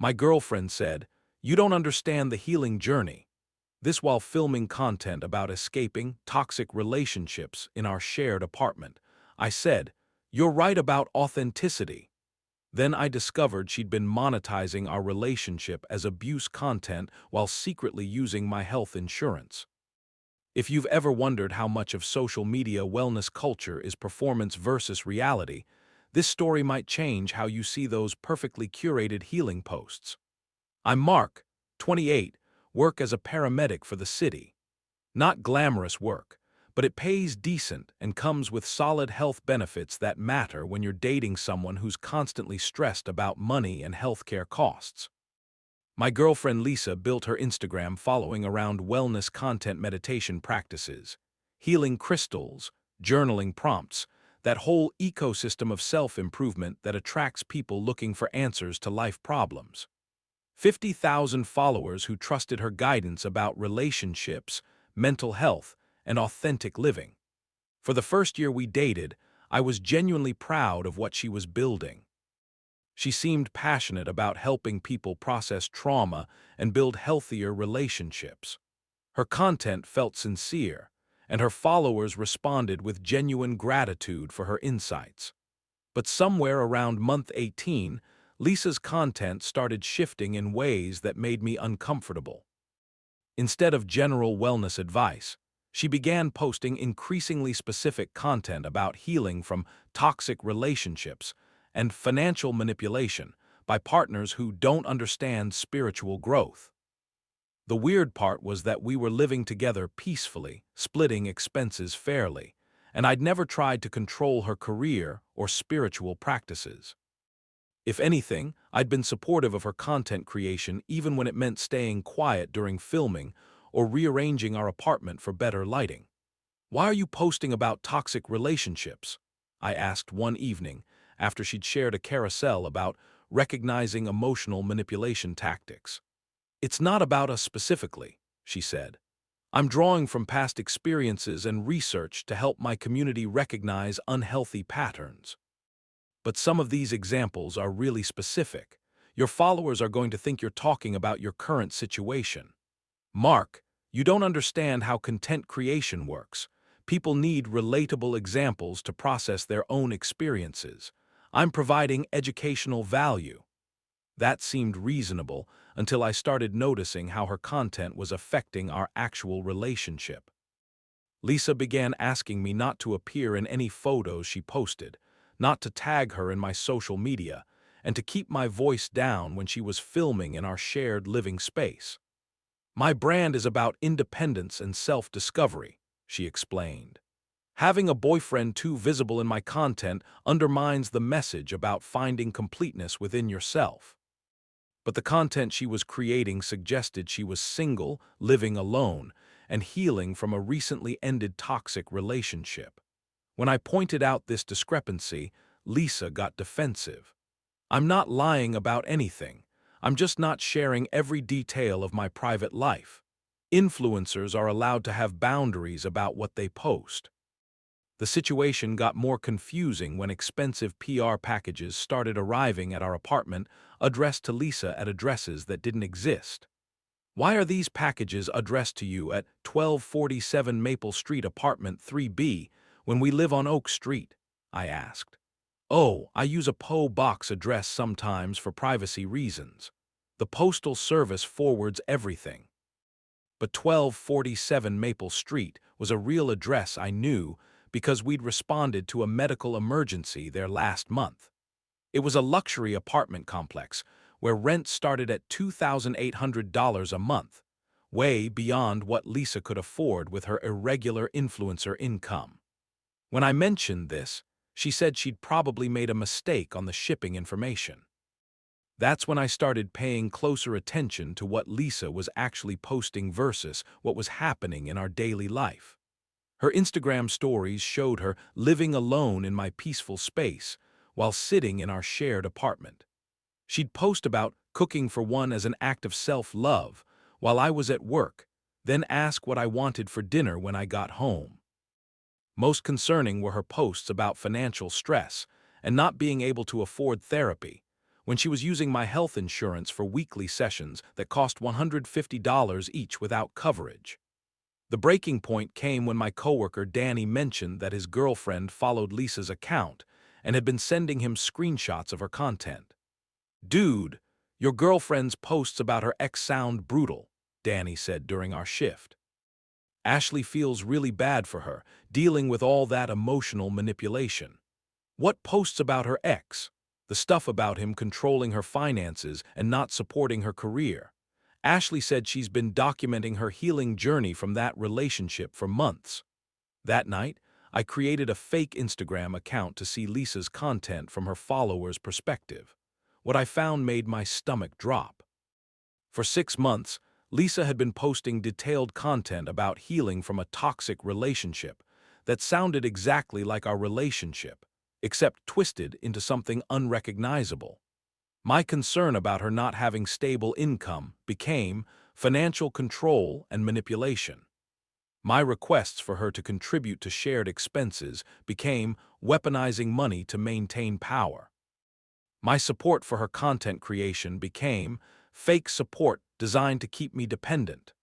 My girlfriend said, "You don't understand the healing journey." This while filming content about escaping toxic relationships in our shared apartment. I said, "You're right about authenticity." Then I discovered she'd been monetizing our relationship as abuse content while secretly using my health insurance. If you've ever wondered how much of social media wellness culture is performance versus reality, this story might change how you see those perfectly curated healing posts. I'm Mark, 28, work as a paramedic for the city. Not glamorous work, but it pays decent and comes with solid health benefits that matter when you're dating someone who's constantly stressed about money and healthcare costs. My girlfriend Lisa built her Instagram following around wellness content, meditation practices, healing crystals, journaling prompts, that whole ecosystem of self-improvement that attracts people looking for answers to life problems. 50,000 followers who trusted her guidance about relationships, mental health, and authentic living. For the first year we dated, I was genuinely proud of what she was building. She seemed passionate about helping people process trauma and build healthier relationships. Her content felt sincere, and her followers responded with genuine gratitude for her insights. But somewhere around month 18, Lisa's content started shifting in ways that made me uncomfortable. Instead of general wellness advice, she began posting increasingly specific content about healing from toxic relationships and financial manipulation by partners who don't understand spiritual growth. The weird part was that we were living together peacefully, splitting expenses fairly, and I'd never tried to control her career or spiritual practices. If anything, I'd been supportive of her content creation even when it meant staying quiet during filming or rearranging our apartment for better lighting. "Why are you posting about toxic relationships?" I asked one evening after she'd shared a carousel about recognizing emotional manipulation tactics. "It's not about us specifically," she said. "I'm drawing from past experiences and research to help my community recognize unhealthy patterns. But some of these examples are really specific. Your followers are going to think you're talking about your current situation. Mark, you don't understand how content creation works. People need relatable examples to process their own experiences. I'm providing educational value." That seemed reasonable until I started noticing how her content was affecting our actual relationship. Lisa began asking me not to appear in any photos she posted, not to tag her in my social media, and to keep my voice down when she was filming in our shared living space. "My brand is about independence and self-discovery," she explained. "Having a boyfriend too visible in my content undermines the message about finding completeness within yourself." But the content she was creating suggested she was single, living alone, and healing from a recently ended toxic relationship. When I pointed out this discrepancy, Lisa got defensive. "I'm not lying about anything. I'm just not sharing every detail of my private life. Influencers are allowed to have boundaries about what they post." The situation got more confusing when expensive PR packages started arriving at our apartment addressed to Lisa at addresses that didn't exist. "Why are these packages addressed to you at 1247 Maple Street, apartment 3B, when we live on Oak Street?" I asked. "Oh, I use a P.O. box address sometimes for privacy reasons. The Postal Service forwards everything." But 1247 Maple Street was a real address I knew because we'd responded to a medical emergency there last month. It was a luxury apartment complex where rent started at $2,800 a month, way beyond what Lisa could afford with her irregular influencer income. When I mentioned this, she said she'd probably made a mistake on the shipping information. That's when I started paying closer attention to what Lisa was actually posting versus what was happening in our daily life. Her Instagram stories showed her living alone in my peaceful space while sitting in our shared apartment. She'd post about cooking for one as an act of self-love while I was at work, then ask what I wanted for dinner when I got home. Most concerning were her posts about financial stress and not being able to afford therapy, when she was using my health insurance for weekly sessions that cost $150 each without coverage. The breaking point came when my coworker Danny mentioned that his girlfriend followed Lisa's account and had been sending him screenshots of her content. "Dude, your girlfriend's posts about her ex sound brutal," Danny said during our shift. "Ashley feels really bad for her, dealing with all that emotional manipulation. What posts about her ex? The stuff about him controlling her finances and not supporting her career. Ashley said she's been documenting her healing journey from that relationship for months." That night, I created a fake Instagram account to see Lisa's content from her followers' perspective. What I found made my stomach drop. For 6 months, Lisa had been posting detailed content about healing from a toxic relationship that sounded exactly like our relationship, except twisted into something unrecognizable. My concern about her not having stable income became financial control and manipulation. My requests for her to contribute to shared expenses became weaponizing money to maintain power. My support for her content creation became fake support designed to keep me dependent.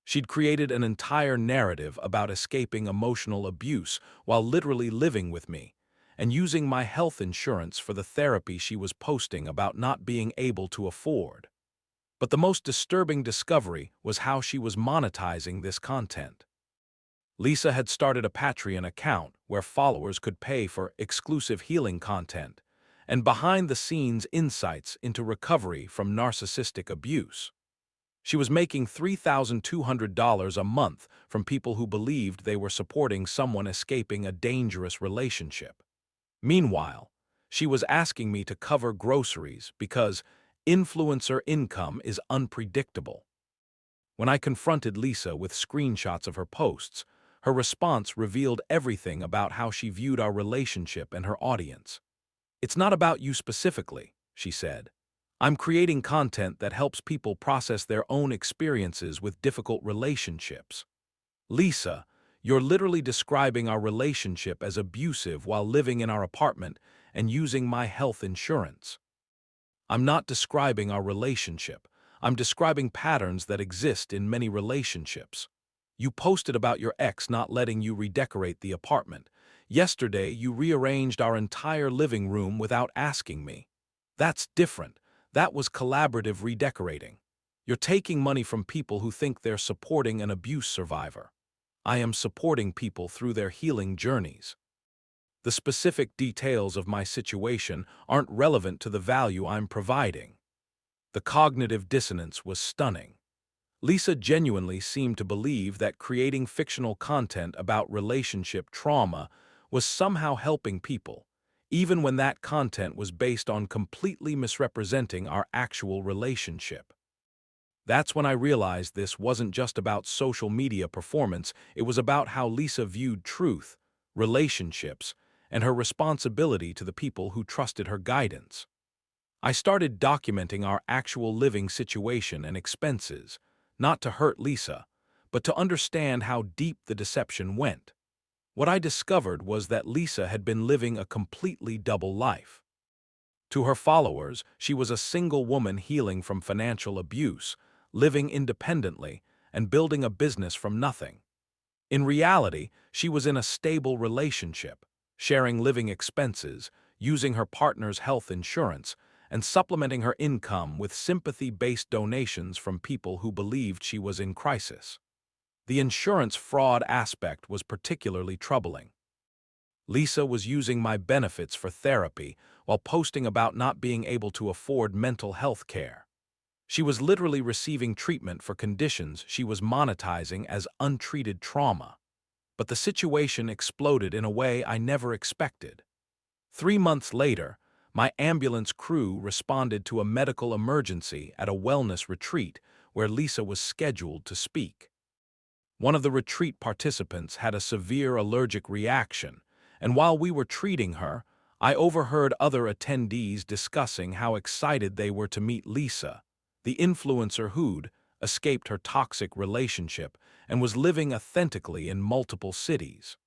She'd created an entire narrative about escaping emotional abuse while literally living with me, and using my health insurance for the therapy she was posting about not being able to afford. But the most disturbing discovery was how she was monetizing this content. Lisa had started a Patreon account where followers could pay for exclusive healing content and behind-the-scenes insights into recovery from narcissistic abuse. She was making $3,200 a month from people who believed they were supporting someone escaping a dangerous relationship. Meanwhile, she was asking me to cover groceries because influencer income is unpredictable. When I confronted Lisa with screenshots of her posts, her response revealed everything about how she viewed our relationship and her audience. "It's not about you specifically," she said. "I'm creating content that helps people process their own experiences with difficult relationships." "Lisa, you're literally describing our relationship as abusive while living in our apartment and using my health insurance." "I'm not describing our relationship. I'm describing patterns that exist in many relationships. You posted about your ex not letting you redecorate the apartment. Yesterday, you rearranged our entire living room without asking me. That's different. That was collaborative redecorating. You're taking money from people who think they're supporting an abuse survivor. I am supporting people through their healing journeys. The specific details of my situation aren't relevant to the value I'm providing." The cognitive dissonance was stunning. Lisa genuinely seemed to believe that creating fictional content about relationship trauma was somehow helping people, even when that content was based on completely misrepresenting our actual relationship. That's when I realized this wasn't just about social media performance, it was about how Lisa viewed truth, relationships, and her responsibility to the people who trusted her guidance. I started documenting our actual living situation and expenses, not to hurt Lisa, but to understand how deep the deception went. What I discovered was that Lisa had been living a completely double life. To her followers, she was a single woman healing from financial abuse, living independently, and building a business from nothing. In reality, she was in a stable relationship, sharing living expenses, using her partner's health insurance, and supplementing her income with sympathy-based donations from people who believed she was in crisis. The insurance fraud aspect was particularly troubling. Lisa was using my benefits for therapy while posting about not being able to afford mental health care. She was literally receiving treatment for conditions she was monetizing as untreated trauma. But the situation exploded in a way I never expected. 3 months later, my ambulance crew responded to a medical emergency at a wellness retreat where Lisa was scheduled to speak. One of the retreat participants had a severe allergic reaction, and while we were treating her, I overheard other attendees discussing how excited they were to meet Lisa, the influencer who'd escaped her toxic relationship and was living authentically in multiple cities.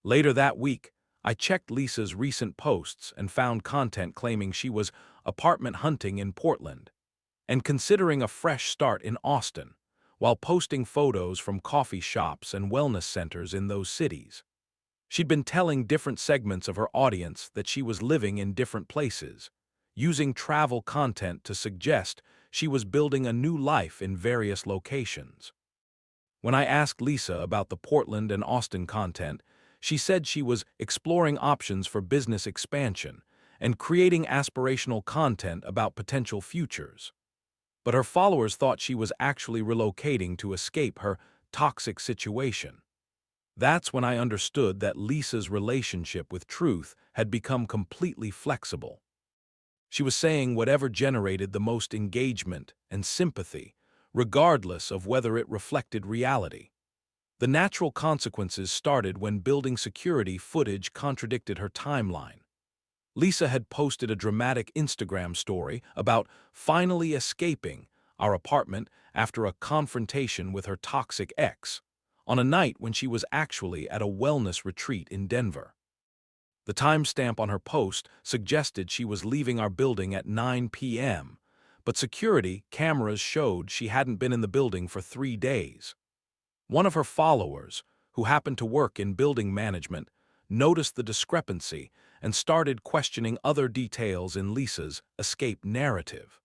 Later that week, I checked Lisa's recent posts and found content claiming she was apartment hunting in Portland and considering a fresh start in Austin, while posting photos from coffee shops and wellness centers in those cities. She'd been telling different segments of her audience that she was living in different places, using travel content to suggest she was building a new life in various locations. When I asked Lisa about the Portland and Austin content, she said she was exploring options for business expansion and creating aspirational content about potential futures. But her followers thought she was actually relocating to escape her toxic situation. That's when I understood that Lisa's relationship with truth had become completely flexible. She was saying whatever generated the most engagement and sympathy, regardless of whether it reflected reality. The natural consequences started when building security footage contradicted her timeline. Lisa had posted a dramatic Instagram story about finally escaping our apartment after a confrontation with her toxic ex, on a night when she was actually at a wellness retreat in Denver. The timestamp on her post suggested she was leaving our building at 9 p.m., but security cameras showed she hadn't been in the building for 3 days. One of her followers, who happened to work in building management, noticed the discrepancy and started questioning other details in Lisa's escape narrative.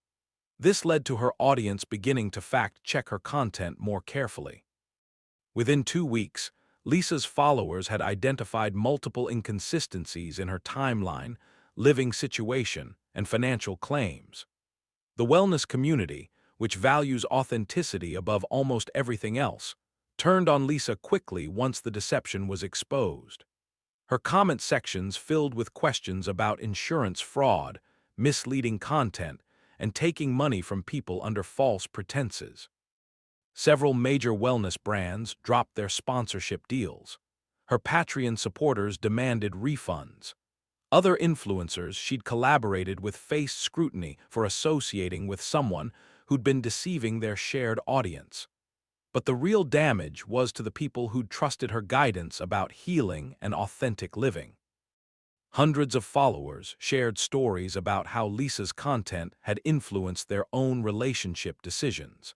This led to her audience beginning to fact-check her content more carefully. Within 2 weeks, Lisa's followers had identified multiple inconsistencies in her timeline, living situation, and financial claims. The wellness community, which values authenticity above almost everything else, turned on Lisa quickly once the deception was exposed. Her comment sections filled with questions about insurance fraud, misleading content, and taking money from people under false pretenses. Several major wellness brands dropped their sponsorship deals. Her Patreon supporters demanded refunds. Other influencers she'd collaborated with faced scrutiny for associating with someone who'd been deceiving their shared audience. But the real damage was to the people who'd trusted her guidance about healing and authentic living. Hundreds of followers shared stories about how Lisa's content had influenced their own relationship decisions,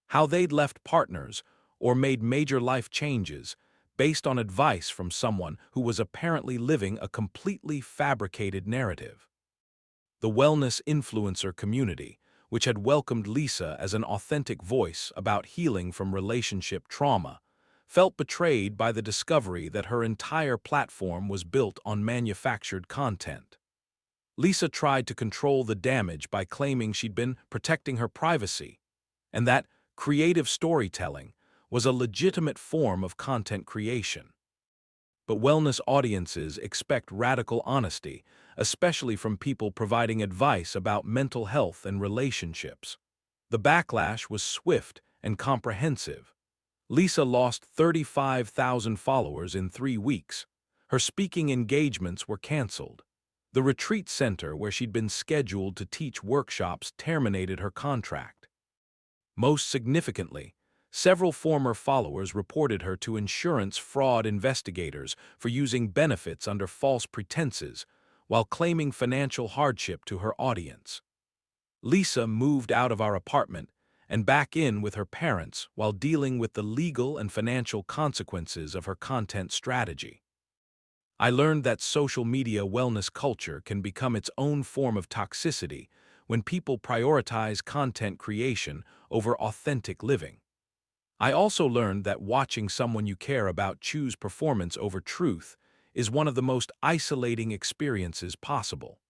how they'd left partners or made major life changes based on advice from someone who was apparently living a completely fabricated narrative. The wellness influencer community, which had welcomed Lisa as an authentic voice about healing from relationship trauma, felt betrayed by the discovery that her entire platform was built on manufactured content. Lisa tried to control the damage by claiming she'd been protecting her privacy, and that creative storytelling was a legitimate form of content creation. But wellness audiences expect radical honesty, especially from people providing advice about mental health and relationships. The backlash was swift and comprehensive. Lisa lost 35,000 followers in 3 weeks. Her speaking engagements were canceled. The retreat center where she'd been scheduled to teach workshops terminated her contract. Most significantly, several former followers reported her to insurance fraud investigators for using benefits under false pretenses while claiming financial hardship to her audience. Lisa moved out of our apartment and back in with her parents while dealing with the legal and financial consequences of her content strategy. I learned that social media wellness culture can become its own form of toxicity when people prioritize content creation over authentic living. I also learned that watching someone you care about choose performance over truth is one of the most isolating experiences possible.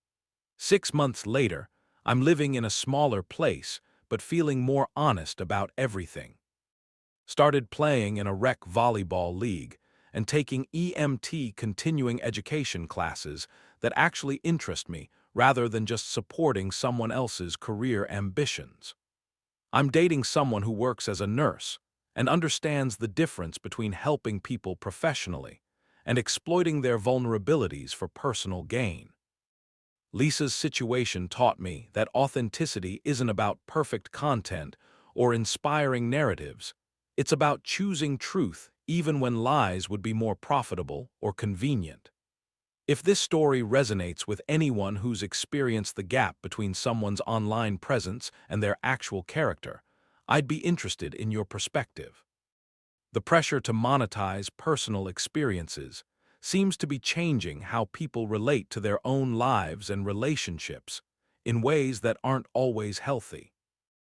6 months later, I'm living in a smaller place but feeling more honest about everything. Started playing in a rec volleyball league and taking EMT continuing education classes that actually interest me rather than just supporting someone else's career ambitions. I'm dating someone who works as a nurse and understands the difference between helping people professionally and exploiting their vulnerabilities for personal gain. Lisa's situation taught me that authenticity isn't about perfect content or inspiring narratives. It's about choosing truth even when lies would be more profitable or convenient. If this story resonates with anyone who's experienced the gap between someone's online presence and their actual character, I'd be interested in your perspective. The pressure to monetize personal experiences seems to be changing how people relate to their own lives and relationships in ways that aren't always healthy.